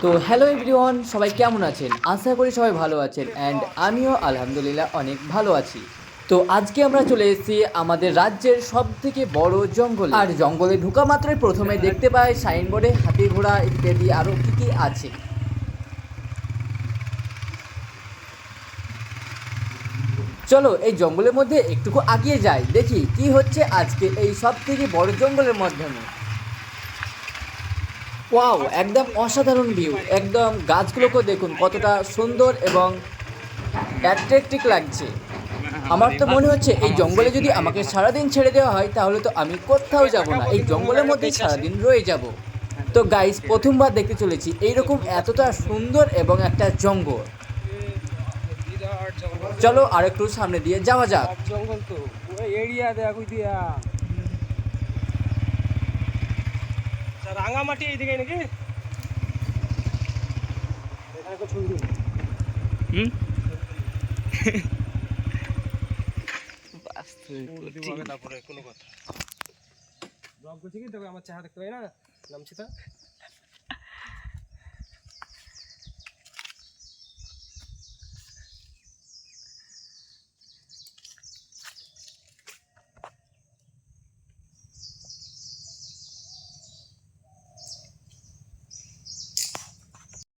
তো hello everyone, সবাই কেমন আছেন? আশা করি সবাই ভালো আছেন অ্যান্ড আমিও আলহামদুলিল্লাহ অনেক ভালো আছি। তো আজকে আমরা চলে এসেছি আমাদের রাজ্যের সবথেকে বড় জঙ্গল। আর জঙ্গলে ঢোকা মাত্রই প্রথমে দেখতে পাই সাইনবোর্ডে হাতি ঘোড়া ইত্যাদি আরও কী কী আছে। চলো এই জঙ্গলের মধ্যে একটুকু আগিয়ে যাই, দেখি কি হচ্ছে আজকে এই সবথেকে বড় জঙ্গলের মাধ্যমে। ওয়াও, একদম অসাধারণ ভিউ। একদম গাছগুলোকে দেখুন কতটা সুন্দর এবং অ্যাট্রাক্টিভ লাগছে। আমার তো মনে হচ্ছে এই জঙ্গলে যদি আমাকে সারাদিন ছেড়ে দেওয়া হয় তাহলে তো আমি কোথাও যাব না, এই জঙ্গলের মধ্যেই সারাদিন রয়ে যাব। তো গাইস, প্রথমবার দেখতে চলেছি এইরকম এতটা সুন্দর এবং একটা জঙ্গল। চলো আর একটু সামনে দিয়ে যাওয়া যাক। জঙ্গল তো পুরো এরিয়া দেখ ওই দিয়া রাঙামাটি এইদিকে নাকি এখানে তো ছবি হুম তারপরে কোনো কথা ব্লগ করছি কি তবে আমার চেহারা দেখতে পাই না নামছি তা